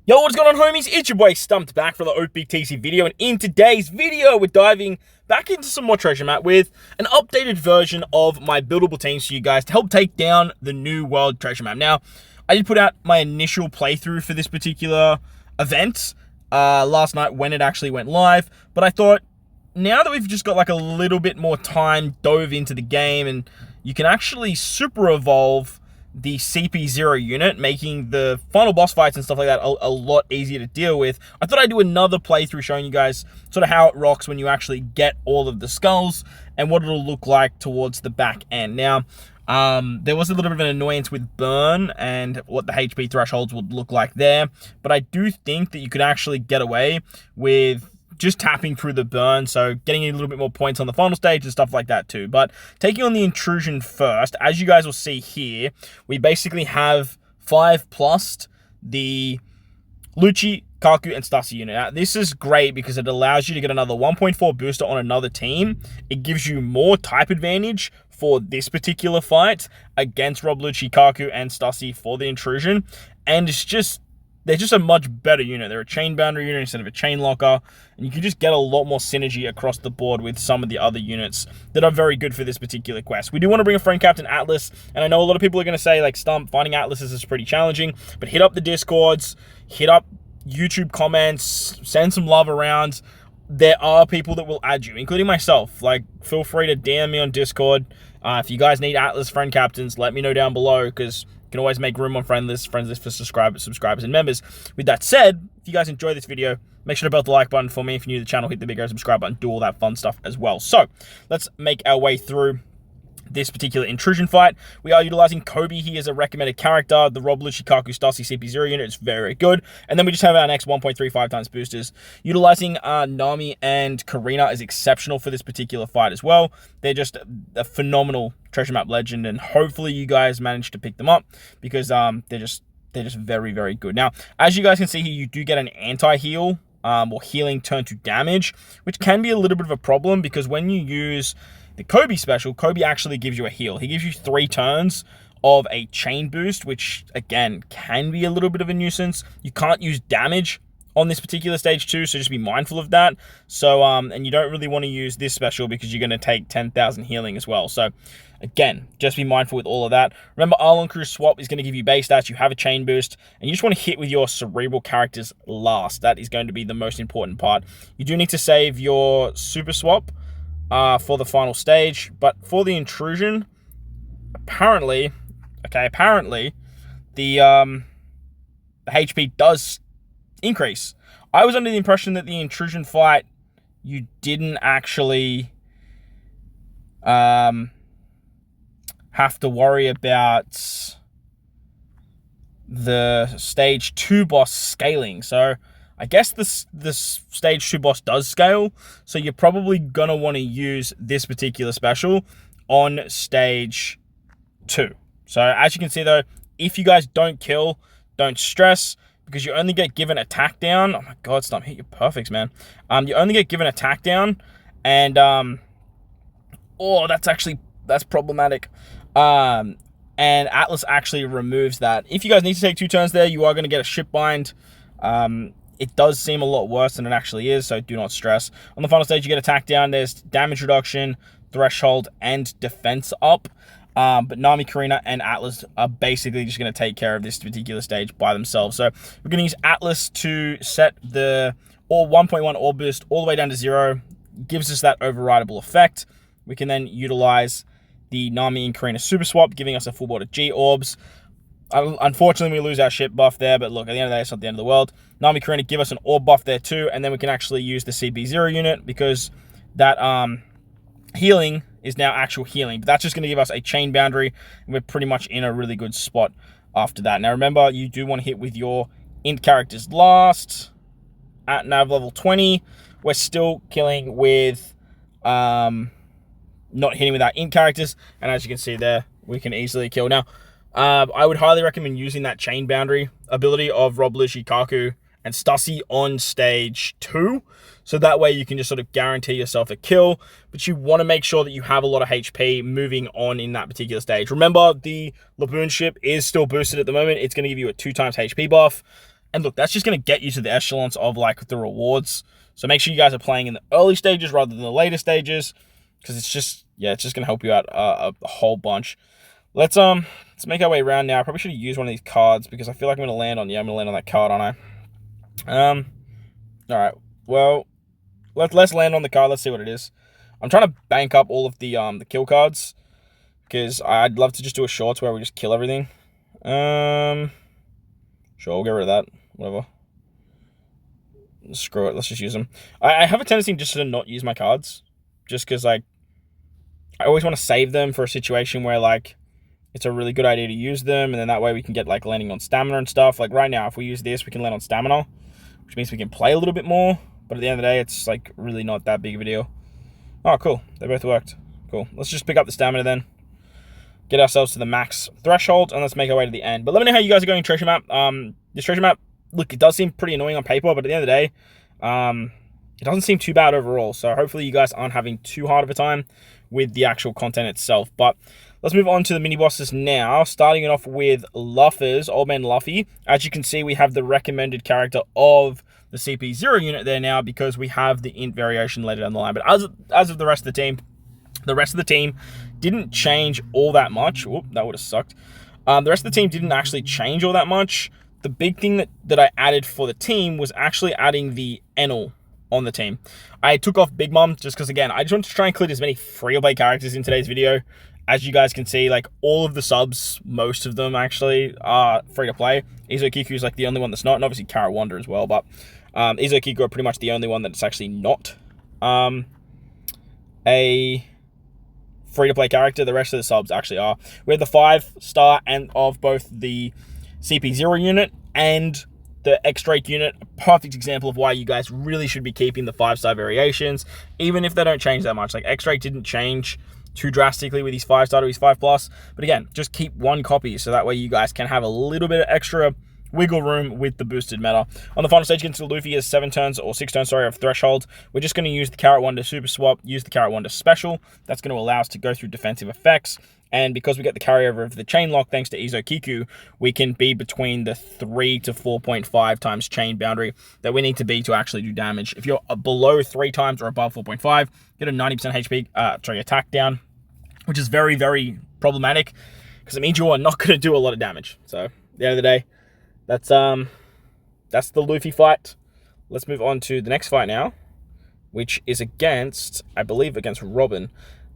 Yo, what's going on, homies? It's your boy Stumped back for the OPTC video, and in today's video, we're diving back into some more treasure map with an updated version of my buildable teams for you guys to help take down the new world treasure map. Now, I did put out my initial playthrough for this particular event last night when it actually went live, but I thought now that we've just got like a little bit more time dove into the game and you can actually super evolve the CP0 unit, making the final boss fights and stuff like that a lot easier to deal with. I thought I'd do another playthrough showing you guys sort of how it rocks when you actually get all of the skulls and what it'll look like towards the back end. Now, there was a little bit of an annoyance with burn and what the HP thresholds would look like there, but I do think that you could actually get away with just tapping through the burn, so getting a little bit more points on the final stage and stuff like that too. But taking on the intrusion first, as you guys will see here, we basically have 5+ the Lucci, Kaku, and Stasi unit. Now, this is great because it allows you to get another 1.4 booster on another team. It gives you more type advantage for this particular fight against Rob, Lucci, Kaku, and Stasi for the intrusion, and they're just a much better unit. They're a chain boundary unit instead of a chain locker, and you can just get a lot more synergy across the board with some of the other units that are very good for this particular quest. We do want to bring a friend captain Atlas, and I know a lot of people are going to say, like, Stump, finding Atlases is pretty challenging, but hit up the Discords, hit up YouTube comments, send some love around. There are people that will add you, including myself. Like, feel free to DM me on Discord. If you guys need Atlas friend captains, let me know down below, because you can always make room on friend list for subscribers and members. With that said, if you guys enjoy this video, make sure to belt the like button for me. If you're new to the channel, hit the big arrow subscribe button, do all that fun stuff as well. So, let's make our way through this particular intrusion fight. We are utilizing Krooby. He is a recommended character. The Rob, Lucci, Kaku, Stasi CP0 unit is very good. And then we just have our next 1.35 times boosters. Utilizing Nami and Karina is exceptional for this particular fight as well. They're just a phenomenal treasure map legend, and hopefully you guys manage to pick them up because they're just very, very good. Now, as you guys can see here, you do get an anti-heal or healing turn to damage, which can be a little bit of a problem because when you use the Krooby special, Krooby actually gives you a heal. He gives you 3 turns of a chain boost, which, again, can be a little bit of a nuisance. You can't use damage on this particular stage too, so just be mindful of that. So, and you don't really want to use this special because you're going to take 10,000 healing as well. So, again, just be mindful with all of that. Remember, Arlong Crew Swap is going to give you base stats. You have a chain boost, and you just want to hit with your cerebral characters last. That is going to be the most important part. You do need to save your super swap for the final stage, but for the intrusion, apparently the HP does increase. I was under the impression that the intrusion fight, you didn't actually have to worry about the stage 2 boss scaling. So I guess the stage 2 boss does scale, so you're probably going to want to use this particular special on stage 2. So as you can see though, if you guys don't kill, don't stress, because you only get given attack down. Oh my god, Stump, hit your perfects, man. You only get given attack down, and oh, that's problematic. And Atlas actually removes that. If you guys need to take 2 turns there, you are going to get a ship bind. It does seem a lot worse than it actually is, so do not stress. On the final stage, you get attack down. There's damage reduction, threshold, and defense up. But Nami, Karina, and Atlas are basically just going to take care of this particular stage by themselves. So we're going to use Atlas to set the 1.1 orb boost all the way down to 0. Gives us that overrideable effect. We can then utilize the Nami and Karina super swap, giving us a full board of G orbs. Unfortunately, we lose our ship buff there, but look, at the end of the day, it's not the end of the world. Nami, Karina give us an orb buff there too, and then we can actually use the CP0 unit because that healing is now actual healing. But that's just going to give us a chain boundary, and we're pretty much in a really good spot after that. Now, remember, you do want to hit with your int characters last. At nav level 20, we're still killing with not hitting with our int characters, and as you can see there, we can easily kill. Now, I would highly recommend using that chain boundary ability of Rob, Lucci, Kaku, and Stasi on stage 2. So that way you can just sort of guarantee yourself a kill. But you want to make sure that you have a lot of HP moving on in that particular stage. Remember, the Laboon ship is still boosted at the moment. It's going to give you a 2x HP buff. And look, that's just going to get you to the echelons of like the rewards. So make sure you guys are playing in the early stages rather than the later stages, because it's just going to help you out a whole bunch. Let's make our way around now. I probably should have used one of these cards because I feel like I'm going to land on that card, aren't I? All right. Well, let's land on the card. Let's see what it is. I'm trying to bank up all of the kill cards because I'd love to just do a shorts where we just kill everything. Sure, we'll get rid of that. Whatever. Screw it. Let's just use them. I have a tendency just to not use my cards, just because like I always want to save them for a situation where like it's a really good idea to use them, and then that way we can get like landing on stamina and stuff. Like right now, if we use this, we can land on stamina, which means we can play a little bit more. But at the end of the day, it's like really not that big of a deal. Oh, cool. They both worked. Cool. Let's just pick up the stamina then. Get ourselves to the max threshold, and let's make our way to the end. But let me know how you guys are going treasure map. This treasure map, look, it does seem pretty annoying on paper, but at the end of the day, it doesn't seem too bad overall. So hopefully you guys aren't having too hard of a time with the actual content itself. But let's move on to the mini bosses now, starting it off with Luffy's Old Man Luffy. As you can see, we have the recommended character of the CP0 unit there now because we have the int variation later down the line. But as of the rest of the team didn't change all that much. Whoop, that would have sucked. The rest of the team didn't actually change all that much. The big thing that I added for the team was actually adding the Enel on the team. I took off Big Mom just because, again, I just wanted to try and include as many free-to-play characters in today's video. As you guys can see, like, all of the subs, most of them actually are free-to-play. Izukiku is like the only one that's not, and obviously Kara Wanda as well, but Izukiku are pretty much the only one that's actually not a free-to-play character. The rest of the subs actually are. We have the 5-star and of both the CP0 unit and the X-Drake unit. A perfect example of why you guys really should be keeping the 5-star variations, even if they don't change that much. Like, X-Drake didn't change too drastically with his 5-star to his 5+. But again, just keep one copy so that way you guys can have a little bit of extra wiggle room with the boosted meta. On the final stage against Luffy is 7 turns, or 6 turns, sorry, of Threshold. We're just going to use the Carrot Wonder Super Swap, use the Carrot Wonder Special. That's going to allow us to go through defensive effects. And because we get the carryover of the Chain Lock thanks to Izukiku, we can be between the 3 to 4.5 times chain boundary that we need to be to actually do damage. If you're below 3 times or above 4.5, get a 90% HP, attack down, which is very, very problematic because it means you are not going to do a lot of damage. So, at the end of the day, that's the Luffy fight. Let's move on to the next fight now, which is against, I believe, against Robin.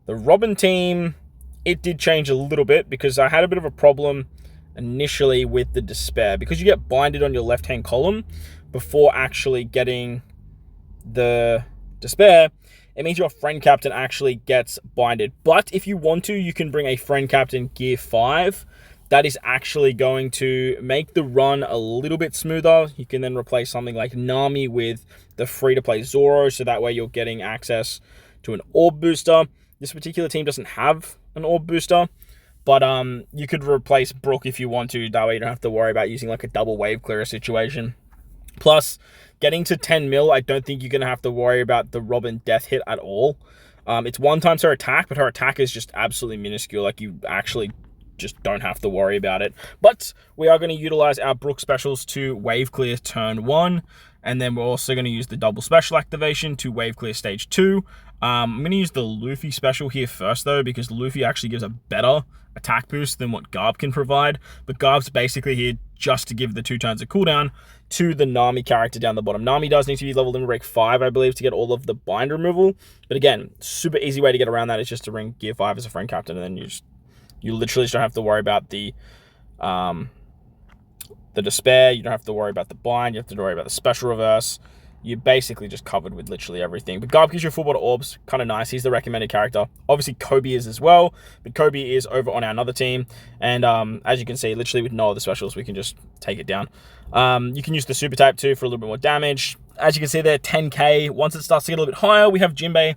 The Robin team, it did change a little bit because I had a bit of a problem initially with the Despair. Because you get binded on your left-hand column before actually getting the Despair, it means your friend captain actually gets binded. But if you want to, you can bring a friend captain gear 5. That is actually going to make the run a little bit smoother. You can then replace something like Nami with the free-to-play Zoro, so that way you're getting access to an orb booster. This particular team doesn't have an orb booster, but you could replace Brook if you want to. That way you don't have to worry about using like a double wave clearer situation. Plus, getting to 10 mil, I don't think you're going to have to worry about the Robin death hit at all. It's 1 times her attack, but her attack is just absolutely minuscule. Like, you actually just don't have to worry about it. But we are going to utilize our Brook specials to wave clear turn 1, and then we're also going to use the double special activation to wave clear stage 2. I'm going to use the Luffy special here first, though, because Luffy actually gives a better attack boost than what Garb can provide. But Garb's basically here just to give the 2 turns of cooldown to the Nami character down the bottom. Nami does need to be level limit break 5, I believe, to get all of the bind removal. But again, super easy way to get around that is just to ring gear 5 as a friend captain, and then you literally just don't have to worry about the Despair. You don't have to worry about the bind. You have to worry about the special reverse. You're basically just covered with literally everything. But Garb gives you full bottle orbs. Kind of nice. He's the recommended character. Obviously, Kobe is as well. But Kobe is over on our another team. And as you can see, literally with no other specials, we can just take it down. You can use the super type too for a little bit more damage. As you can see there, 10k. Once it starts to get a little bit higher, we have Jinbei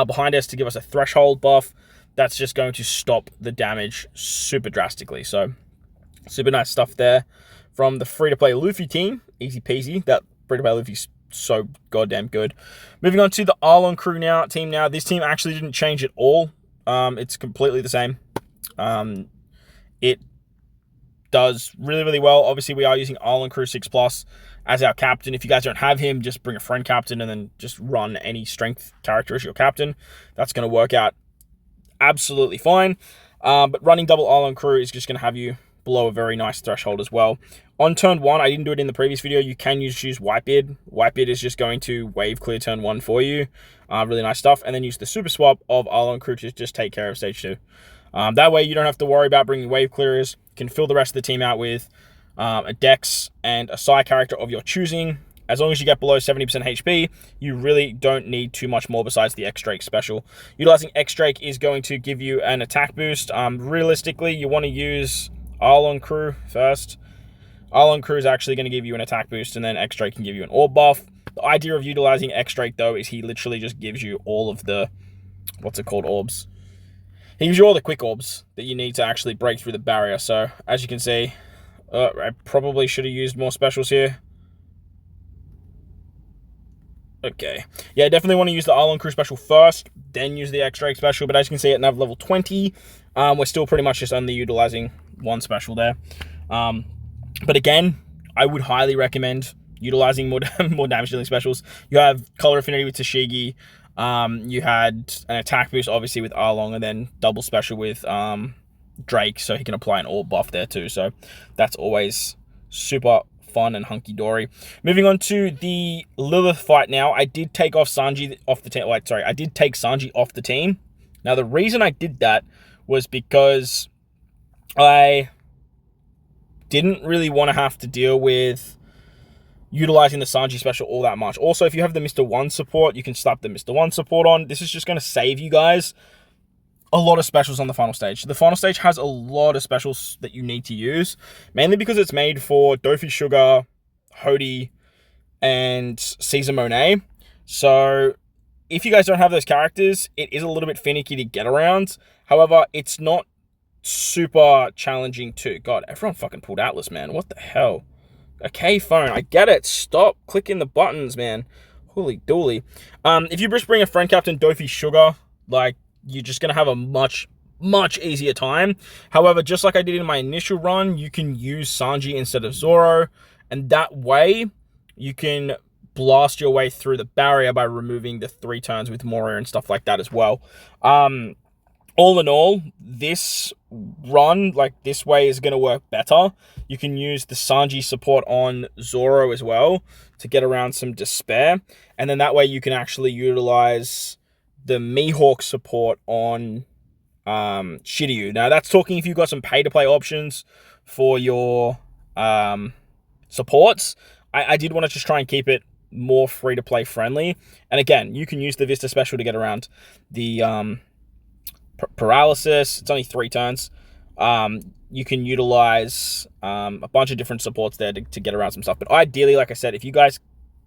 behind us to give us a threshold buff. That's just going to stop the damage super drastically. So, super nice stuff there from the free-to-play Luffy team. Easy peasy. That free-to-play Luffy's so goddamn good. Moving on to the Arlong crew team now. This team actually didn't change at all. It's completely the same. does really, really well. Obviously, we are using Arlong Crew 6+ as our captain. If you guys don't have him, just bring a friend captain and then just run any strength character as your captain. That's going to work out absolutely fine. But running double Arlong Crew is just going to have you below a very nice threshold as well. On turn 1, I didn't do it in the previous video, you can choose Whitebeard. Whitebeard is just going to wave clear turn 1 for you. Really nice stuff. And then use the super swap of Arlong Crew to just take care of stage 2. That way you don't have to worry about bringing wave clearers. You can fill the rest of the team out with a Dex and a Psy character of your choosing. As long as you get below 70% HP, you really don't need too much more besides the X-Drake special. Utilizing X-Drake is going to give you an attack boost. Realistically, you want to use Arlong Crew first. Arlong Crew is actually going to give you an attack boost, and then X-Drake can give you an orb buff. The idea of utilizing X-Drake, though, is he literally just gives you all of the, orbs. He gives you all the quick orbs that you need to actually break through the barrier. So, as you can see, I probably should have used more specials here. Okay. Yeah, definitely want to use the Arlong Crew special first, then use the X-Drake special. But as you can see, at nav level 20, we're still pretty much just underutilizing one special there. But again, I would highly recommend utilizing more damage dealing specials. You have color affinity with Tashigi. You had an attack boost, obviously, with Arlong, and then double special with Drake, so he can apply an orb buff there too. So that's always super fun and hunky-dory. Moving on to the Lilith fight now. I did take off Sanji off the team. I did take Sanji off the team. Now, the reason I did that was because I didn't really want to have to deal with utilizing the Sanji special all that much. Also, if you have the Mr. 1 support, you can slap the Mr. 1 support on. This is just going to save you guys a lot of specials on the final stage. The final stage has a lot of specials that you need to use, mainly because it's made for Dofi Sugar, Hody, and Caesar Monet. So if you guys don't have those characters, it is a little bit finicky to get around. However, it's not super challenging too. God, everyone fucking pulled Atlas, man. What the hell? Okay, phone, I get it. Stop clicking the buttons, man. Holy dooly. If you just bring a friend captain Dofi Sugar, like, you're just gonna have a much easier time. However, just like I did in my initial run, you can use Sanji instead of Zoro, and that way you can blast your way through the barrier by removing the 3 turns with Moria and stuff like that as well. All in all, this run, like this way, is going to work better. You can use the Sanji support on Zoro as well to get around some despair. And then that way you can actually utilize the Mihawk support on Shiryu. Now, that's talking if you've got some pay-to-play options for your supports. I did want to just try and keep it more free-to-play friendly. And again, you can use the Vista special to get around the paralysis. It's only 3 turns. You can utilize a bunch of different supports there to get around some stuff. But ideally, like I said, if you guys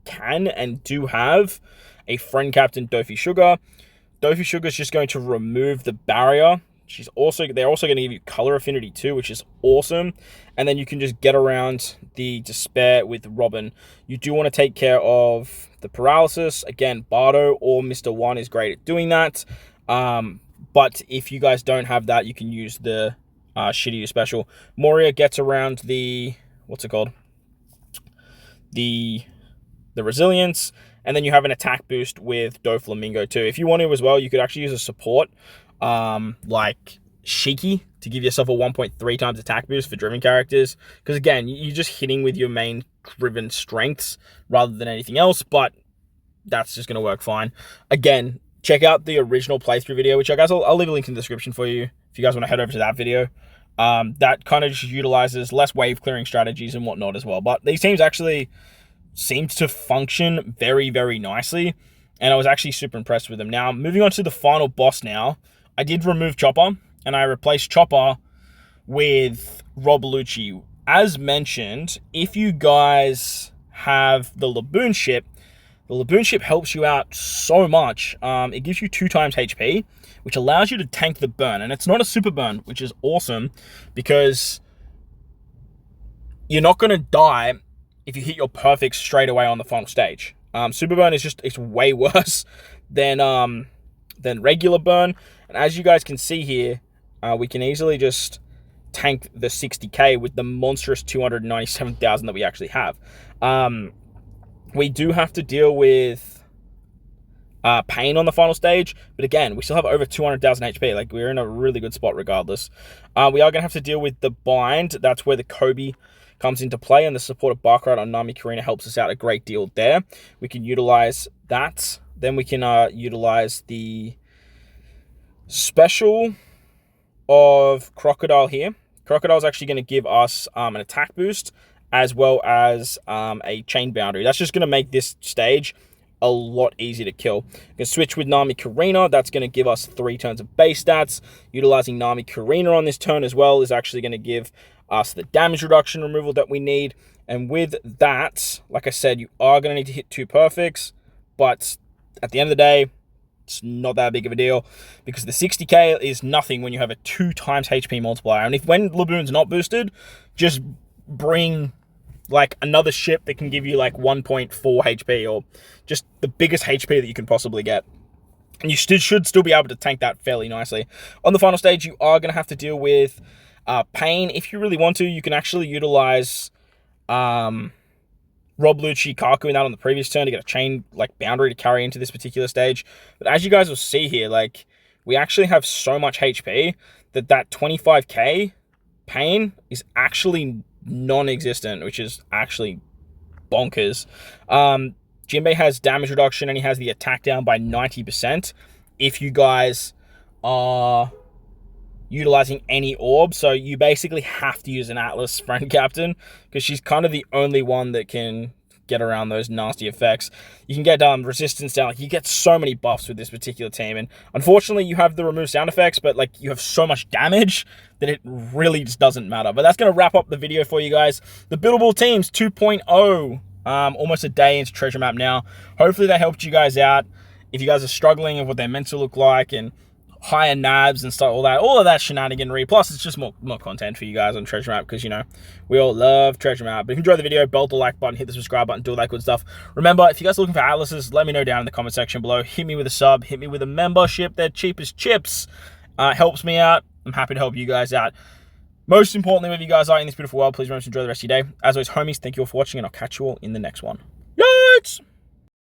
can and do have a friend captain Dofi Sugar is just going to remove the barrier. They're also going to give you color affinity too, which is awesome. And then you can just get around the despair with Robin. You do want to take care of the paralysis. Again, Bardo or Mr. 1 is great at doing that. But if you guys don't have that, you can use the Shiryu special. Moria gets around the, the resilience, and then you have an attack boost with Doflamingo too. If you want to as well, you could actually use a support like Shiki to give yourself a 1.3 times attack boost for driven characters. Because again, you're just hitting with your main driven strengths rather than anything else, but that's just going to work fine. Again, check out the original playthrough video, which I'll leave a link in the description for you if you guys want to head over to that video. That kind of just utilizes less wave clearing strategies and whatnot as well. But these teams actually seemed to function very, very nicely, and I was actually super impressed with them. Now, moving on to the final boss now, I did remove Chopper, and I replaced Chopper with Rob Lucci. As mentioned, if you guys have the Laboon ship, the Laboon ship helps you out so much. It gives you 2 times HP, which allows you to tank the burn. And it's not a super burn, which is awesome, because you're not going to die if you hit your perfect straight away on the final stage. Super burn is it's way worse than regular burn. And as you guys can see here, we can easily just tank the 60k with the monstrous 297,000 that we actually have. We do have to deal with pain on the final stage, but again, we still have over 200,000 HP. Like, we're in a really good spot regardless. We are going to have to deal with the bind. That's where the Kobe comes into play, and the support of Barkride on Nami Karina helps us out a great deal there. We can utilize that. Then we can utilize the special of Crocodile here. Crocodile is actually going to give us an attack boost as well as a chain boundary. That's just going to make this stage a lot easier to kill. You can switch with Nami Karina. That's going to give us 3 turns of base stats. Utilizing Nami Karina on this turn as well is actually going to give us the damage reduction removal that we need. And with that, like I said, you are going to need to hit 2 perfects, but at the end of the day, it's not that big of a deal because the 60k is nothing when you have a 2 times HP multiplier. And when Laboon's not boosted, just bring like another ship that can give you like 1.4 HP or just the biggest HP that you can possibly get. And you should still be able to tank that fairly nicely. On the final stage, you are going to have to deal with pain. If you really want to, you can actually utilize Rob Lucci, Kaku in that on the previous turn to get a chain like boundary to carry into this particular stage. But as you guys will see here, like, we actually have so much HP that 25k pain is actually non-existent, which is actually bonkers. Jinbei has damage reduction and he has the attack down by 90% if you guys are utilizing any orb. So you basically have to use an Atlas friend captain because she's kind of the only one that can get around those nasty effects. You can get resistance down. Like, you get so many buffs with this particular team, and unfortunately you have the remove sound effects, but like, you have so much damage that it really just doesn't matter. But that's going to wrap up the video for you guys. The Buildable Teams 2.0, almost a day into Treasure Map now. Hopefully that helped you guys out. If you guys are struggling with what they're meant to look like and higher nabs and stuff, all of that shenaniganry. Plus, it's just more content for you guys on Treasure Map because, you know, we all love Treasure Map. But if you enjoyed the video, belt the like button, hit the subscribe button, do all that good stuff. Remember, if you guys are looking for atlases, let me know down in the comment section below. Hit me with a sub, hit me with a membership. They're cheap as chips. Helps me out. I'm happy to help you guys out. Most importantly, wherever you guys are in this beautiful world, please remember to enjoy the rest of your day. As always, homies, thank you all for watching, and I'll catch you all in the next one. Yikes!